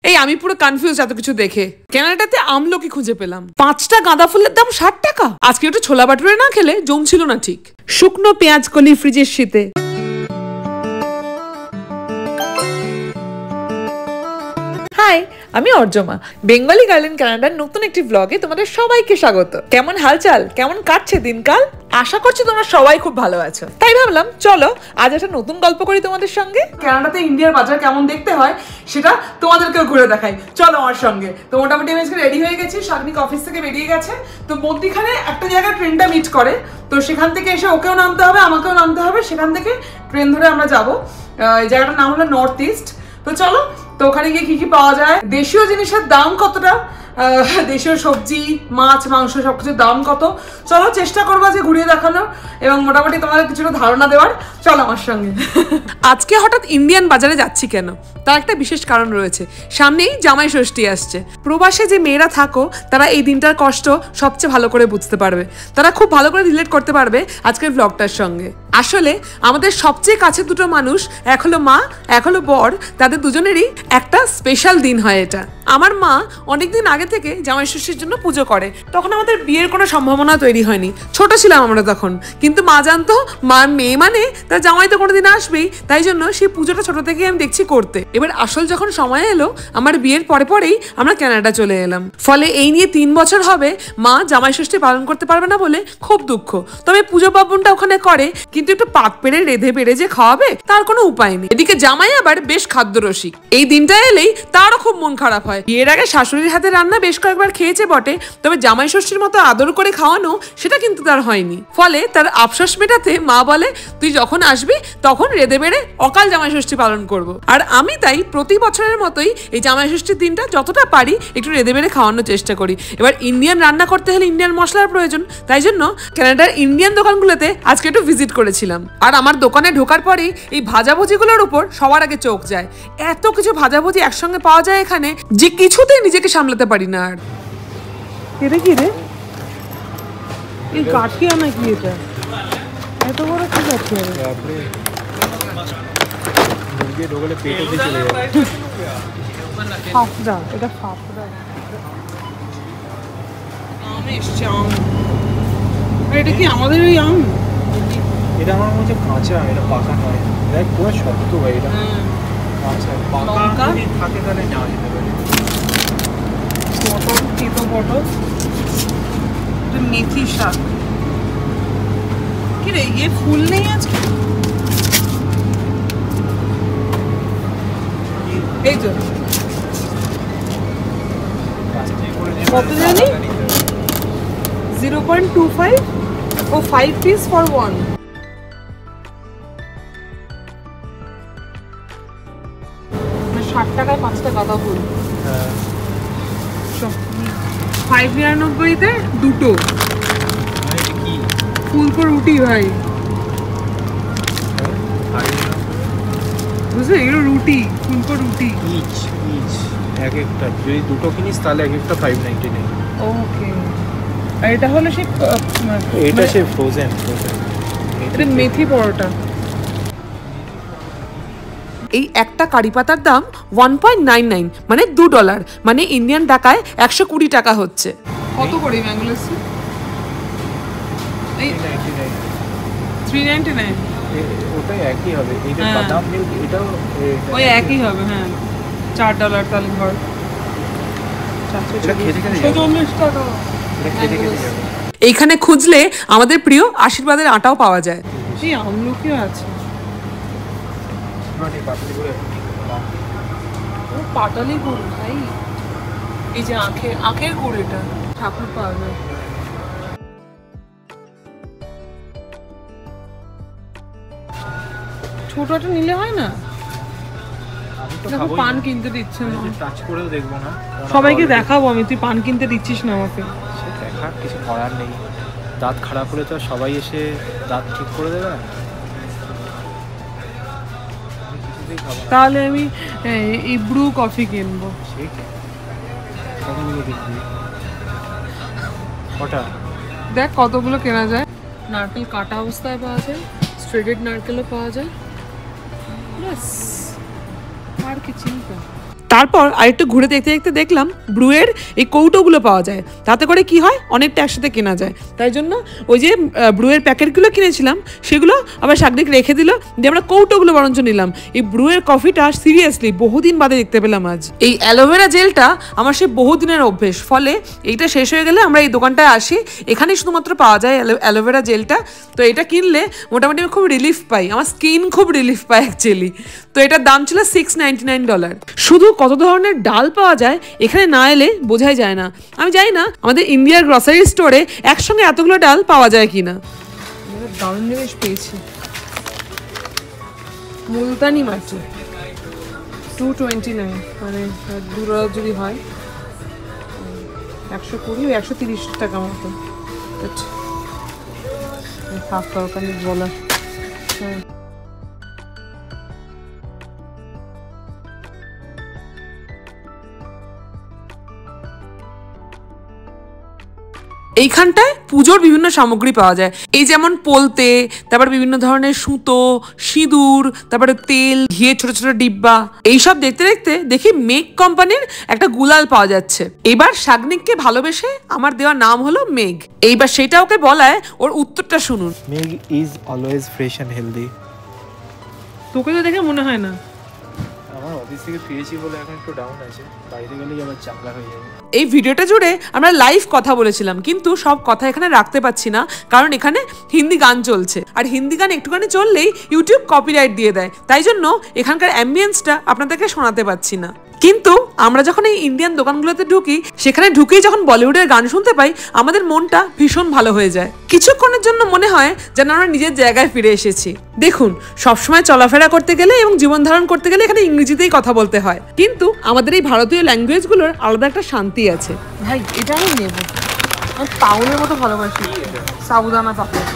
এই আমি পুরো কনফিউজ এত কিছু দেখে। কানাডাতে আমলকি খুঁজে পেলাম, 5টা গাঁদা ফুলের দাম 60 টাকা। আজকে একটু ছোলা বাটুরে না খেলে জমছিল না ঠিক। শুকনো পেঁয়াজ কলি ফ্রিজের শীতে। হাই, আমি অর্জমা, বেঙ্গলি গার্ল ইন কানাডার নতুন একটি ব্লগে তোমাদের সবাইকে স্বাগত। কেমন হালচাল, কেমন কাটছে দিনকাল? আশা করছি তোমরা সবাই খুব ভালো আছো। তাই ভাবলাম চলো আজ একটা নতুন গল্প করি তোমাদের সঙ্গে। কানাডাতে ইন্ডিয়ার বাজার কেমন দেখতে হয় সেটা তোমাদেরকেও ঘুরে দেখাই, চলো আমার সঙ্গে। তো মোটামুটি আমি আজকে রেডি হয়ে গেছি, শাগনিক অফিস থেকে বেরিয়ে গেছে। তো মধ্যিখানে একটা জায়গায় ট্রেনটা মিট করে, তো সেখান থেকে এসে ওকেও নামতে হবে, আমাকেও নামতে হবে। সেখান থেকে ট্রেন ধরে আমরা যাবো। এই জায়গাটার নাম হলো নর্থ ইস্ট। তো চলো, তো ওখানে গিয়ে কি কি পাওয়া যায়, দেশীয় জিনিসের দাম কতটা, দেশীয় সবজি মাছ মাংস সবকিছুর দাম কত, চলো চেষ্টা করবো যে ঘুরিয়ে দেখানোর এবং মোটামুটি তোমাদের কিছুটা ধারণা দেওয়ার। চলো আমার সঙ্গে। আজকে হঠাৎ ইন্ডিয়ান বাজারে যাচ্ছি কেন, তার একটা বিশেষ কারণ রয়েছে। সামনেই জামাই ষষ্ঠী আসছে। প্রবাসে যে মেয়েরা থাকো তারা এই দিনটার কষ্ট সবচেয়ে ভালো করে বুঝতে পারবে, তারা খুব ভালো করে রিলেট করতে পারবে আজকের ব্লগটার সঙ্গে। আসলে আমাদের সবচেয়ে কাছে দুটো মানুষ, এক হলো মা, এক হলো বর, তাদের দুজনেরই একটা স্পেশাল দিন হয় এটা। আমার মা অনেকদিন আগে থেকে জামাই ষষ্ঠীর জন্য পুজো করে। তখন আমাদের বিয়ের কোনো সম্ভাবনা তৈরি হয়নি, ছোট ছিলাম আমরা তখন। কিন্তু মা জানতো মার মেয়ে মানে তার জামাই তো কোনোদিন আসবেই, তাই জন্য সেই পুজোটা ছোট থেকে আমি দেখছি করতে। এবার আসল যখন সময় এলো আমার বিয়ের পরেই আমরা কানাডা চলে এলাম। ফলে এই নিয়ে 3 বছর হবে মা জামাই ষষ্ঠী পালন করতে পারবে না বলে খুব দুঃখ। তবে পুজো পার্বণটা ওখানে করে, কিন্তু একটু পাত পেড়ে রেঁধে পেড়ে যে খাওয়াবে তার কোনো উপায় নেই। এদিকে জামাই আবার বেশ খাদ্যরসিক, এই দিনটা এলেই তারও খুব মন খারাপ হয়। বিয়ের আগে শাশুড়ির হাতে রান্না বেশ কয়েকবার খেয়েছে বটে, তবে জামাই ষষ্ঠীর মতো আদর করে খাওয়ানো সেটা কিন্তু তার হয়নি। ফলে তার আফসোস মেটাতে মা বলে তুই যখন আসবি তখন রেঁধে বেড়ে অকাল জামাই ষষ্ঠী পালন করব। আর আমি তাই প্রতি বছরের মতোই এই জামাই ষষ্ঠীর দিনটা যতটা পারি একটু রেঁধে বেড়ে খাওয়ানোর চেষ্টা করি। এবার ইন্ডিয়ান রান্না করতে হলে ইন্ডিয়ান মশলার প্রয়োজন, তাই জন্য কানাডার ইন্ডিয়ান দোকানগুলোতে আজকে একটু ভিজিট করেছিলাম। আর আমার দোকানে ঢোকার পরেই এই ভাজাভুজিগুলোর উপর সবার আগে চোখ যায়। এত কিছু ভাজাভুজি একসঙ্গে পাওয়া যায় এখানে যে কিছুতেই নিজেকে সামলাতে পারি না। আর এটা কি রে, এই গাঠিয়া নাকি এটা? এত বড় কি গাঠিয়া রে? মুরগি ঢোকলে পেটে দিয়ে চলে যাবে। ফাফড়া, এটা ফাফড়া। এটা কি আমাদের ওই আম? এটা আমার মনে হচ্ছে কাঁচা, এটা পাকা নয়। দেখ পুরো শক্ত ভাই, এটা কাঁচা। পাকা যদি থাকে তাহলে নেওয়া যেতে পারে। পটল, কেতো পটল, মেথি শাক। কি রে, ইয়ে ফুল নেই আজকে? এই তো কত জানি 0.25 ও 5 piece for 1। 60 টাকায় 5টা গাঁদা ফুল। 599-তে দুটো ফুলকো রুটি ভাই, বুঝলি এগুলো রুটি, ফুলকো রুটি ইচ এক একটা। যদি দুটো কিনিস তাহলে এক একটা 599। ওকে। আর এটা হলো সেই এটা সেই ফ্রোজেন। এটা মেথি পরোটা। এই একটা কারি পাতার দাম 1.99 মানে $2, মানে ইন্ডিয়ান টাকায় 120 টাকা হচ্ছে। কত করে ম্যাঙ্গো লস্যি? 399। ওটাই একই হবে। এইটা বাদাম মিল্ক, এটাও ওই একই হবে। হ্যাঁ, $4 তাহলে ঘর 440 টাকা। এইখানে খুঁজলে আমাদের প্রিয় আশীর্বাদের আটাও পাওয়া যায়। এই আমলকিও আছে। পাটালি গুড় ভাই, এই যে আখের গুড়, এটা ঠাকুর পাওয়া যায়। ছোটটা নিলে হয় না? দেখো পান কিনতে দিচ্ছে না, টাচ করেও দেখবো না, সবাইকে দেখাবো আমি, তুই পান কিনতে দিচ্ছিস না আমাকে। সে দেখা কিছু করার নেই, দাঁত খারাপ হলে তো সবাই এসে দাঁত ঠিক করে দেবে না। তাহলে আমি ব্রু কফি কিনবো। কটা দেখ কতগুলো কেনা যায়। নারকেল কাটা অবস্থায় পাওয়া যায়, শ্রেডেড নারকেলও পাওয়া যায়। ব্যাস, আর কি চিন্তা। তারপর আরেকটু ঘুরে দেখতে দেখতে দেখলাম ব্রুয়ের এই কৌটোগুলো পাওয়া যায়, তাতে করে কি হয় অনেকটা একসাথে কেনা যায়। তাই জন্য ওই যে ব্রুয়ের প্যাকেটগুলো কিনেছিলাম সেগুলো আবার শাকনিক রেখে দিল, দিয়ে আমরা কৌটোগুলো বরঞ্চ নিলাম। এই ব্রুয়ের কফিটা সিরিয়াসলি বহুদিন বাদে দেখতে পেলাম আজ। এই অ্যালোভেরা জেলটা আমার সে বহুদিনের অভ্যেস, ফলে এইটা শেষ হয়ে গেলে আমরা এই দোকানটায় আসি, এখানে শুধুমাত্র পাওয়া যায় অ্যালোভেরা জেলটা। তো এটা কিনলে মোটামুটি আমি খুব রিলিফ পাই, আমার স্কিন খুব রিলিফ পায় অ্যাকচুয়ালি। তো এটার দাম ছিল $699। শুধু কত ধরনের ডাল পাওয়া যায় এখানে না এলে বোঝাই যায় না। আমি জানি না আমাদের ইন্ডিয়ার গ্রসারি স্টোরে একসঙ্গে এতগুলো ডাল পাওয়া যায় কিনা। দারুণ জিনিস পেয়েছি, মুলতানি মাটি 229, মানে দুটো যদি হয় 120 130 টাকা মতো। থাক তরকারি বলা। এইখানটায় পুজোর বিভিন্ন সামগ্রী পাওয়া যায়, এই যেমন পোলতে, তারপর বিভিন্ন ধরনের সুতো, সিঁদুর, তারপরে তেল, ঘিয়ের ছোট ছোট ডিব্বা। এইসব দেখতে দেখতে দেখি মেঘ কোম্পানির একটা গুলাল পাওয়া যাচ্ছে। এবার শাগনিককে ভালোবেসে আমার দেওয়া নাম হলো মেঘ। এইবার সেটা ওকে বলায় ওর উত্তরটা শুনুন। মেঘ is always fresh and healthy. তোকে তো দেখে মনে হয় না। আমার অফিস থেকে ফিরেছি বলে এখন একটু ডাউন আছে, বাইরে গেলেই আবার চাঙ্গা হয়ে যাবে। এই ভিডিওটা জুড়ে আমরা লাইভ কথা বলেছিলাম, কিন্তু সব কথা এখানে রাখতে পারছি না, কারণ এখানে হিন্দি গান চলছে, আর হিন্দি গান একটুখানি চললেই ইউটিউব কপিরাইট দিয়ে দেয়। তাই জন্য এখানকার অ্যাম্বিয়েন্সটা আপনাদেরকে শোনাতে পারছি না। কিন্তু আমরা যখন এই ইন্ডিয়ান দোকানগুলোতে ঢুকি, সেখানে ঢুকেই যখন বলিউডের গান শুনতে পাই, আমাদের মনটা ভীষণ ভালো হয়ে যায়। কিছুক্ষণের জন্য মনে হয় যেন আমরা নিজের জায়গায় ফিরে এসেছি। দেখুন, সবসময় চলাফেরা করতে গেলে এবং জীবন ধারণ করতে গেলে এখানে ইংরেজিতেই কথা বলতে হয়, কিন্তু আমাদের এই ভারতীয় ল্যাঙ্গুয়েজগুলোর আলাদা একটা শান্তি আছে। ভাই এটা আমি নেবো, আমি পাগলের মতো ভালোবাসি সাবুদানা পাপড়,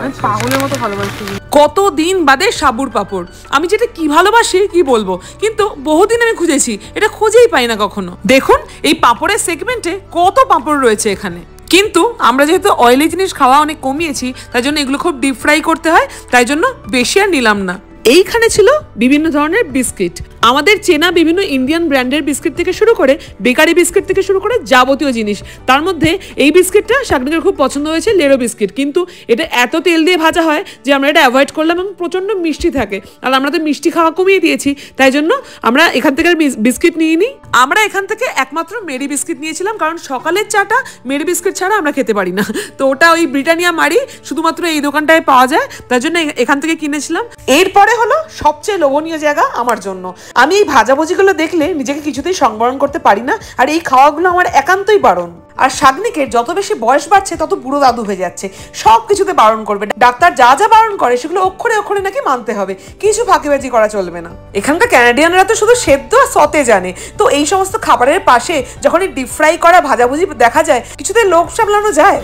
আমি পাগলের মতো ভালোবাসি। কতদিন বাদে সাবুর পাপড়, আমি যেটা কি ভালোবাসি কি বলবো, কিন্তু বহুদিন আমি খুঁজেছি, এটা খুঁজেই পাই না কখনো। দেখুন এই পাপড়ের সেগমেন্টে কত পাপড় রয়েছে এখানে, কিন্তু আমরা যেহেতু অয়েলি জিনিস খাওয়া অনেক কমিয়েছি, তাই জন্য এগুলো খুব ডিপ ফ্রাই করতে হয়, তাই জন্য বেশি আর নিলাম না। এইখানে ছিল বিভিন্ন ধরনের বিস্কিট, আমাদের চেনা বিভিন্ন ইন্ডিয়ান ব্র্যান্ডের বিস্কিট থেকে শুরু করে বেকারি বিস্কিট থেকে শুরু করে যাবতীয় জিনিস। তার মধ্যে এই বিস্কিটটা শাকনিকের খুব পছন্দ হয়েছে, লেরো বিস্কিট, কিন্তু এটা এত তেল দিয়ে ভাজা হয় যে আমরা এটা অ্যাভয়েড করলাম, এবং প্রচণ্ড মিষ্টি থাকে, আর আমরা তো মিষ্টি খাওয়া কমিয়ে দিয়েছি, তাই জন্য আমরা এখান থেকে বিস্কিট নিয়ে নিই। আমরা এখান থেকে একমাত্র মেরি বিস্কিট নিয়েছিলাম, কারণ সকালের চাটা মেরি বিস্কিট ছাড়া আমরা খেতে পারি না। তো ওটা ওই ব্রিটানিয়া মারি শুধুমাত্র এই দোকানটায় পাওয়া যায়, তার জন্য এখান থেকে কিনেছিলাম। এরপরে হলো সবচেয়ে লোভনীয় জায়গা আমার জন্য। আমি এই ভাজাভুজিগুলো দেখলে নিজেকে কিছুতেই সংবরণ করতে পারি না, আর এই খাওয়াগুলো আমার একান্তই বারণ। আর শাগনিকের যত বেশি বয়স বাড়ছে তত বুড়ো দাদু হয়ে যাচ্ছে, সব কিছুতে বারণ করবে ডাক্তার, যা যা বারণ করে সেগুলো অক্ষরে অক্ষরে নাকি মানতে হবে, কিছু ফাঁকিবাজি করা চলবে না। এখানকার ক্যানাডিয়ানরা তো শুধু সেদ্ধ আর সতে জানে, তো এই সমস্ত খাবারের পাশে যখন এই ডিপ ফ্রাই করা ভাজাভুজি দেখা যায়, কিছুতে লোভ সামলানো যায়?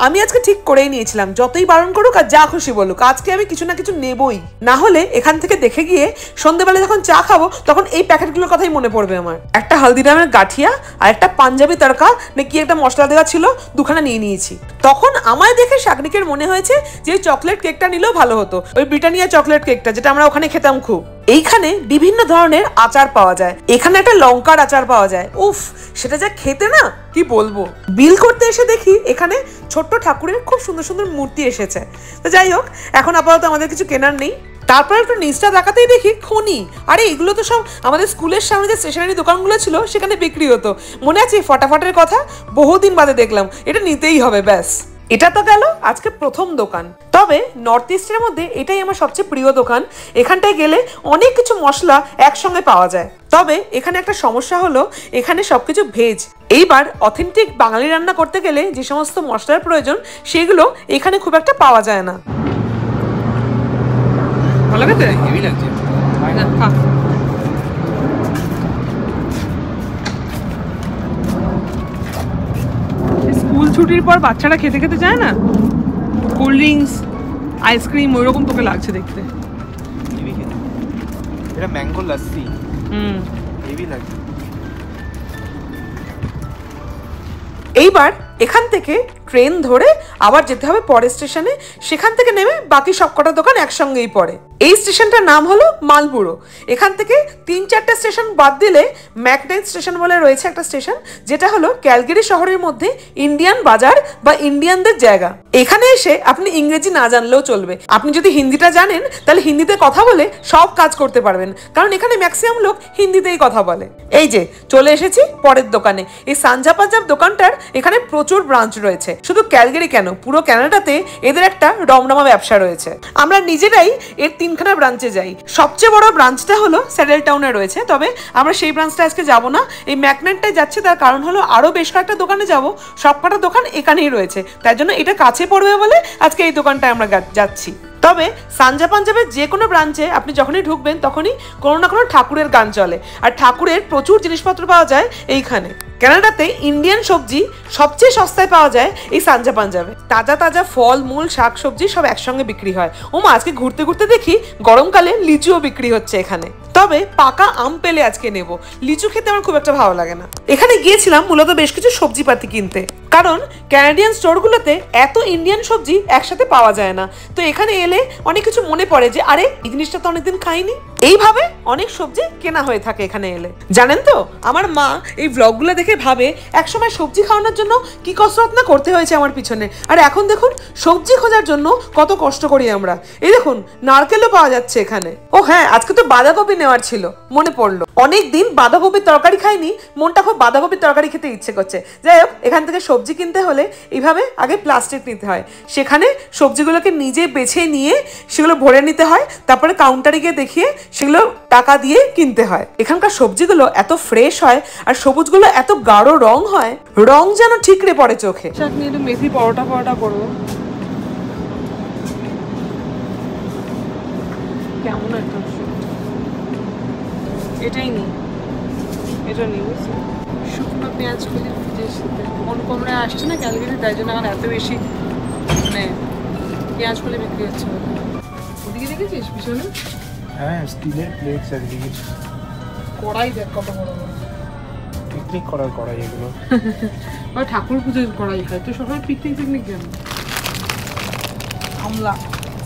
আমি আজকে ঠিক করেই নিয়েছিলাম, যতই বারণ করুক আর যা খুশি বলুক, আজকে আমি কিছু না কিছু নেবই। না হলে এখান থেকে দেখে গিয়ে সন্ধ্যেবেলা যখন চা খাবো তখন এই প্যাকেটগুলোর কথাই মনে পড়বে আমার। একটা হলদিরামের গাঠিয়া আর একটা পাঞ্জাবি তড়কা না কি একটা মশলা দেওয়া ছিল, দুখানা নিয়ে নিয়েছি। তখন আমায় দেখে শাগনিকের মনে হয়েছে যে ওই চকলেট কেকটা নিলেও ভালো হতো, ওই ব্রিটানিয়া চকলেট কেকটা, যেটা আমরা ওখানে খেতাম খুব। এইখানে বিভিন্ন ধরনের আচার পাওয়া যায়, এখানে একটা লঙ্কার আচার পাওয়া যায়, উফ সেটা যা খেতে না কি বলবো। বিল করতে এসে দেখি এখানে ছোট্ট ঠাকুরের খুব সুন্দর সুন্দর মূর্তি এসেছে। তো যাই হোক, এখন আপাতত আমাদের কিছু কেনার নেই। তারপর একটু নিচটা দেখাতেই দেখি খনি, আরে এগুলো তো সব আমাদের স্কুলের সামনে যে স্টেশনারি দোকানগুলো ছিল সেখানে বিক্রি হতো, মনে আছে ফটাফটের কথা, বহুদিন বাদে দেখলাম, এটা নিতেই হবে ব্যাস। এটা তো গেল আজকে প্রথম দোকান, তবে নর্থ ইস্টের মধ্যে এটাই আমার সবচেয়ে প্রিয় দোকান। এখানটায় গেলে অনেক কিছু মশলা একসঙ্গে পাওয়া যায়, তবে এখানে একটা সমস্যা হলো এখানে সবকিছু ভেজ। এইবার অথেন্টিক বাঙালি রান্না করতে গেলে যে সমস্ত মশলার প্রয়োজন সেগুলো এখানে খুব একটা পাওয়া যায় না। ভালো লাগছে, হেভি লাগছে। স্কুল ছুটির পর বাচ্চারা খেতে খেতে যায় না, কোল্ড ড্রিঙ্কস আইসক্রিম ওইরকম তোকে লাগছে দেখতে। এটা ম্যাঙ্গো লাসি, হেভি লাগছে। এইবার এখান থেকে ট্রেন ধরে আবার যেতে হবে পরের স্টেশনে, সেখান থেকে নেমে বাকি সবকটা দোকান একসঙ্গেই পড়ে। এই স্টেশনটার নাম হলো মালপুরো। এখান থেকে 3-4টা স্টেশন বাদ দিলে ম্যাকনাইট স্টেশন বলে রয়েছে একটা স্টেশন, যেটা হলো ক্যালগেরি শহরের মধ্যে ইন্ডিয়ান বাজার বা ইন্ডিয়ানদের জায়গা। এখানে এসে আপনি ইংরেজি না জানলেও চলবে, আপনি যদি হিন্দিটা জানেন তাহলে হিন্দিতে কথা বলে সব কাজ করতে পারবেন, কারণ এখানে ম্যাক্সিমাম লোক হিন্দিতেই কথা বলে। এই যে চলে এসেছি পরের দোকানে। এই সানজা পাঞ্জাব দোকানটার এখানে প্রচুর ব্রাঞ্চ রয়েছে, শুধু ক্যালগেরি কেন, পুরো কানাডাতে এদের একটা রমরমা ব্যবসা রয়েছে। আমরা নিজেরাই এর 3খানা ব্রাঞ্চে যাই। সবচেয়ে বড় ব্রাঞ্চটা হলো স্যাডেল টাউনে রয়েছে, তবে আমরা সেই ব্রাঞ্চটা আজকে যাব না, এই ম্যাকনাইটটাই যাচ্ছি। তার কারণ হলো আরো বেশ কয়েকটা দোকানে যাব, সবকটা দোকান এখানেই রয়েছে, তাই জন্য এটা কাছে পড়বে বলে আজকে এই দোকানটায় আমরা যাচ্ছি। তবে সানজা পাঞ্জাবের যে কোনো ব্রাঞ্চে আপনি যখনই ঢুকবেন তখনই কোনো না কোনো ঠাকুরের গান চলে, আর ঠাকুরের প্রচুর জিনিসপত্র পাওয়া যায় এইখানে। কানাডাতে ইন্ডিয়ান সবজি সবচেয়ে সস্তায় পাওয়া যায় এই সানজা পাঞ্জাবে। তাজা তাজা ফল মূল শাক সবজি সব একসঙ্গে বিক্রি হয়। আজকে ঘুরতে ঘুরতে দেখি গরমকালে লিচুও বিক্রি হচ্ছে এখানে। তবে পাকা আম পেলে আজকে নেব, লিচু খেতে আমার খুব একটা ভালো লাগে না। এখানে গিয়েছিলাম মূলত বেশ কিছু সবজিপাতি কিনতে, কারণ ক্যানাডিয়ান স্টোরগুলোতে এত ইন্ডিয়ান সবজি একসাথে পাওয়া যায় না। তো এখানে এলে অনেক কিছু মনে পড়ে যে আরে এই জিনিসটা তো অনেকদিন খাইনি। এইভাবে অনেক সবজি কেনা হয়ে থাকে এখানে এলে। জানেন তো, আমার মা এই ব্লগগুলো দেখে ভাবে একসময় সবজি খাওয়ানোর জন্য কি কসরত না করতে হয়েছে আমার পিছনে, আর এখন দেখুন সবজি খোঁজার জন্য কত কষ্ট করি আমরা। এই দেখুন নারকেলও পাওয়া যাচ্ছে এখানে। ও হ্যাঁ, আজকে তো বাঁধাকপি নেওয়ার ছিল, মনে পড়লো। অনেকদিন বাঁধাকপির তরকারি খাইনি, মনটা খুব বাঁধাকপির তরকারি খেতে ইচ্ছে করছে। যাই হোক, এখান থেকে সবজি কিনতে হলে এইভাবে আগে প্লাস্টিক নিতে হয়, সেখানে সবজিগুলোকে নিজে বেছে নিয়ে সেগুলো ভরে নিতে হয়, তারপরে কাউন্টারে গিয়ে দেখিয়ে সেগুলো টাকা দিয়ে কিনতে হয়। এখানকার সবজিগুলো এত ফ্রেশ হয় আর সবুজগুলো এত গাঢ় রং হয়, রং যেন ঠিকরে পড়ে চোখে। মেথি পরোটা করবো, কেমন একটা এটাই নি, এটা নিই বুঝছি। শুকনো পেঁয়াজ খুঁজে কোন কমরা আসছে না ক্যালগেরি, তাই জন্য আমার এত বেশি মানে পেঁয়াজ খুলে বিক্রি হচ্ছে। ওদিকে দেখেছিস পিছনে? হ্যাঁ, স্টিলের প্লেট চারিদিকে। কড়াই দেখ কত বড় বড়, পিকনিক করার কড়াই এগুলো। ঠাকুর পুজোর কড়াই খায় তো সবাই, পিকনিক কেন? আমলা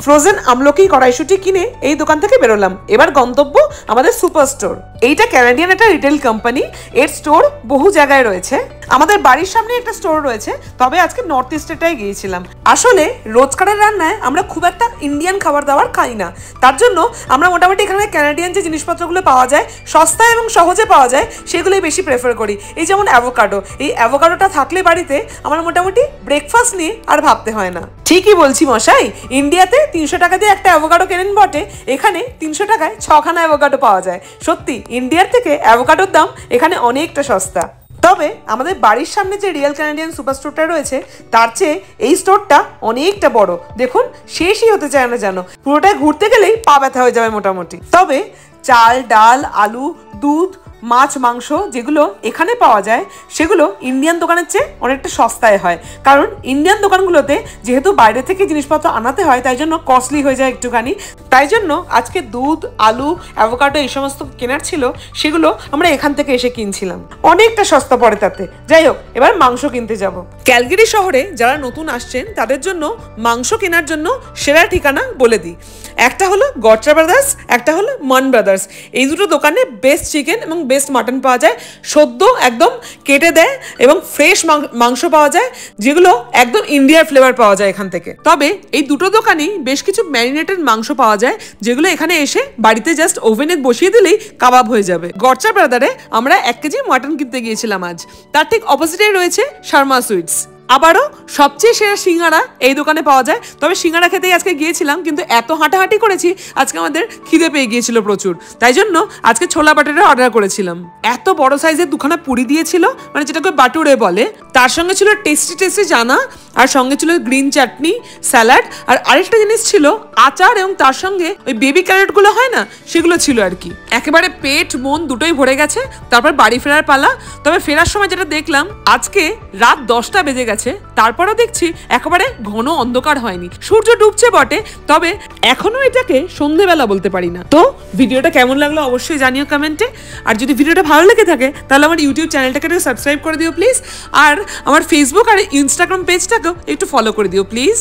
ফ্রোজেন আমলকি কড়াইশুঁটি কিনে এই দোকান থেকে বেরোলাম। এবার গন্তব্য আমাদের সুপার স্টোর। এইটা ক্যানাডিয়ান একটা রিটেল কোম্পানি, এর স্টোর বহু জায়গায় রয়েছে। আমাদের বাড়ির সামনে একটা স্টোর রয়েছে, তবে আজকে নর্থ ইস্টেটাই গিয়েছিলাম। আসলে রোজকারের রান্নায় আমরা খুব একটা ইন্ডিয়ান খাবার দাবার খাই না, তার জন্য আমরা মোটামুটি এখানে ক্যানাডিয়ান যে জিনিসপত্রগুলো পাওয়া যায় সস্তায় এবং সহজে পাওয়া যায় সেগুলোই বেশি প্রেফার করি। এই যেমন অ্যাভোকাডো, এই অ্যাভোকাডোটা থাকলে বাড়িতে আমার মোটামুটি ব্রেকফাস্ট নিয়ে আর ভাবতে হয় না। ঠিকই বলছি মশাই, ইন্ডিয়াতে 300 টাকা দিয়ে একটা অ্যাভোকাডো কেনেন বটে, এখানে 300 টাকায় 6খানা অ্যাভোকাডো পাওয়া যায়। সত্যি ইন্ডিয়ার থেকে অ্যাভোকাডোর দাম এখানে অনেকটা সস্তা। তবে আমাদের বাড়ির সামনে যে রিয়েল ক্যানাডিয়ান সুপার স্টোরটা রয়েছে তার চেয়ে এই স্টোরটা অনেকটা বড়। দেখুন শেষই হতে চায় না যেন, পুরোটাই ঘুরতে গেলেই পা ব্যথা হয়ে যাবে মোটামুটি। তবে চাল ডাল আলু দুধ মাছ মাংস যেগুলো এখানে পাওয়া যায় সেগুলো ইন্ডিয়ান দোকানের চেয়ে অনেকটা সস্তায় হয়, কারণ ইন্ডিয়ান দোকানগুলোতে যেহেতু বাইরে থেকে জিনিসপত্র আনাতে হয় তাই জন্য কস্টলি হয়ে যায় একটুখানি। তাই জন্য আজকে দুধ আলু অ্যাভোকাডো এই সমস্ত কেনার ছিল, সেগুলো আমরা এখান থেকে এসে কিনছিলাম, অনেকটা সস্তা পড়ে তাতে। যাই হোক, এবার মাংস কিনতে যাব। ক্যালগেরি শহরে যারা নতুন আসছেন তাদের জন্য মাংস কেনার জন্য সেরা ঠিকানা বলে দিই। একটা হলো গট্রা ব্রাদার্স, একটা হলো মান ব্রাদার্স। এই দুটো দোকানে বেস্ট চিকেন এবং বেস্ট মাটন পাওয়া যায়, সদ্য একদম কেটে দেয় এবং ফ্রেশ মাংস পাওয়া যায়, যেগুলো একদম ইন্ডিয়ার ফ্লেভার পাওয়া যায় এখান থেকে। তবে এই দুটো দোকানেই বেশ কিছু ম্যারিনেটেড মাংস পাওয়া যায়, যেগুলো এখানে এসে বাড়িতে জাস্ট ওভেনে বসিয়ে দিলেই কাবাব হয়ে যাবে। গট্রা ব্রাদারে আমরা 1 কেজি মাটন কিনতে গিয়েছিলাম আজ, তার ঠিক অপোজিটেই রয়েছে শর্মা সুইটস। আবারও সবচেয়ে সেরা সিঙ্গারা এই দোকানে পাওয়া যায়। তবে সিঙ্গারা খেতেই আজকে গিয়েছিলাম, কিন্তু এত হাঁটাহাঁটি করেছি আজকে আমাদের খিদে পেয়ে গিয়েছিল প্রচুর, তাই জন্য আজকে ছোলা বাটারে অর্ডার করেছিলাম। এত বড় সাইজের দুখানা পুরি দিয়েছিল, মানে যেটাকে বাটুরে বলে, তার সঙ্গে ছিল টেস্টি জানা, আর সঙ্গে ছিল গ্রিন চাটনি স্যালাড, আর আরেকটা জিনিস ছিল আচার, এবং তার সঙ্গে ওই বেবি ক্যারেট গুলো হয় না সেগুলো ছিল আর কি। একেবারে পেট মন দুটোই ভরে গেছে। তারপর বাড়ি ফেরার পালা। তবে ফেরার সময় যেটা দেখলাম, আজকে রাত 10টা বেজে গেছে। গেছে, তারপরও দেখছি একেবারে ঘন অন্ধকার হয়নি। সূর্য ডুবছে বটে, তবে এখনো এটাকে সন্ধেবেলা বলতে পারি না। তো ভিডিওটা কেমন লাগলো অবশ্যই জানিও কমেন্টে। আর যদি ভিডিওটা ভালো লেগে থাকে তাহলে আমার ইউটিউব চ্যানেলটাকে সাবস্ক্রাইব করে দিও প্লিজ, আর আমার ফেসবুক আর ইনস্টাগ্রাম পেজটাকেও একটু ফলো করে দিও প্লিজ।